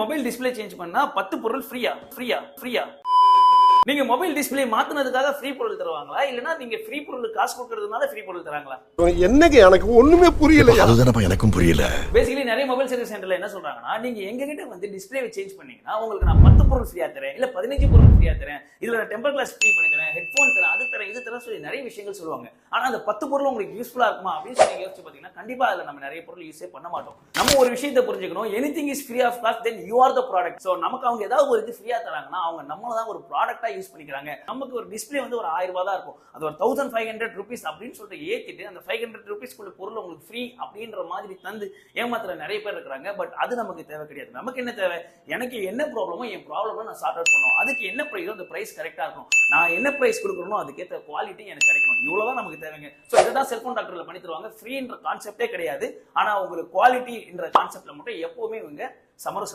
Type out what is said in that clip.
Mobile display change பண்ணா 10 பொருள் ஃப்ரீயா. நீங்க மொபைல் டிஸ்பிளே மாத்துனதுக்காக ஃப்ரீ பொருள் தருவாங்களா இல்லனா நீங்க ஃப்ரீ பொருளுக்கு காசு கொடுக்கிறதுனால ஃப்ரீ பொருள் தராங்களா? என்னங்க எனக்கு ஒண்ணுமே புரியல. அதுதானப்பா எனக்கும் புரியல. பேசிக்கலி நிறைய மொபைல் சர்வீஸ் சென்டர்ல என்ன சொல்றாங்கன்னா, நீங்க எங்க கிட்ட வந்து டிஸ்பிளேவை சேஞ்ச் பண்ணீங்கன்னா உங்களுக்கு நான் 10 பொருள் ஃப்ரீயா தரேன், இல்ல 15 பொருள் ஃப்ரீயா தரேன், இதுல நான் டெம்பர் கிளாஸ் ஃப்ரீ பண்ணி தரேன், ஹெட்போன் தரேன், அது தரேன், இது தரேன் சொல்லி நிறைய விஷயங்கள் சொல்லுவாங்க. ஆனா அந்த 10 பொருள் உங்களுக்கு யூஸ்ஃபுல்லா இருக்குமா அப்படின்னு சொல்லி யோசிச்சு பாத்தீங்கன்னா கண்டிப்பா அதுல நம்ம நிறைய பொருள் யூஸே பண்ண மாட்டோம். நம்ம ஒரு விஷயத்தை புரிஞ்சுக்கணும், anything is free of cost then you are the product. So நமக்கு அவங்க ஏதாவது ஒரு இது ஃப்ரீயா தராங்கன்னா அவங்க நம்மள தான் ஒரு ப்ராடக்ட்டா யூஸ் பண்ணிக்கிறாங்க. நமக்கு ஒரு டிஸ்பிளே வந்து ஒரு 1000 ரூபாய் தான் இருக்கும், அது ஒரு 1500 ரூபீஸ் அப்படின்னு சொல்லிட்டு ஏத்திட்டு அந்த 500 ரூபீஸ்க்குள்ள பொருள் உங்களுக்கு ஃப்ரீ அப்படின்ற மாதிரி தந்து ஏமாத்துற நிறைய பேர் இருக்காங்க. பட் அது நமக்கு தேவை கிடையாது. நமக்கு என்ன தேவை, எனக்கு என்ன ப்ராப்ளமோ என் ப்ராப்ளம் நான் சார்ட் அவுட் பண்ணணும், அதுக்கு என்ன பிரைஸோ அந்த பிரைஸ் கரெக்டா இருக்கும், நான் என்ன பிரைஸ் கொடுக்கணும் அதுக்கேற்ற குவாலிட்டி எனக்கு கிடைக்கணும், இவ்வளவுதான் நமக்கு தேவைங்க. ஸோ இதை தான் செல்போன் டாக்டர்ல பண்ணி தருவாங்க. ஃப்ரீன்ற கான்செப்டே கிடையாது, ஆனா உங்களுக்கு குவாலிட்டி என்ற கான்செப்ட்ல மட்டும் எப்பவுமே இவங்க சமரசம்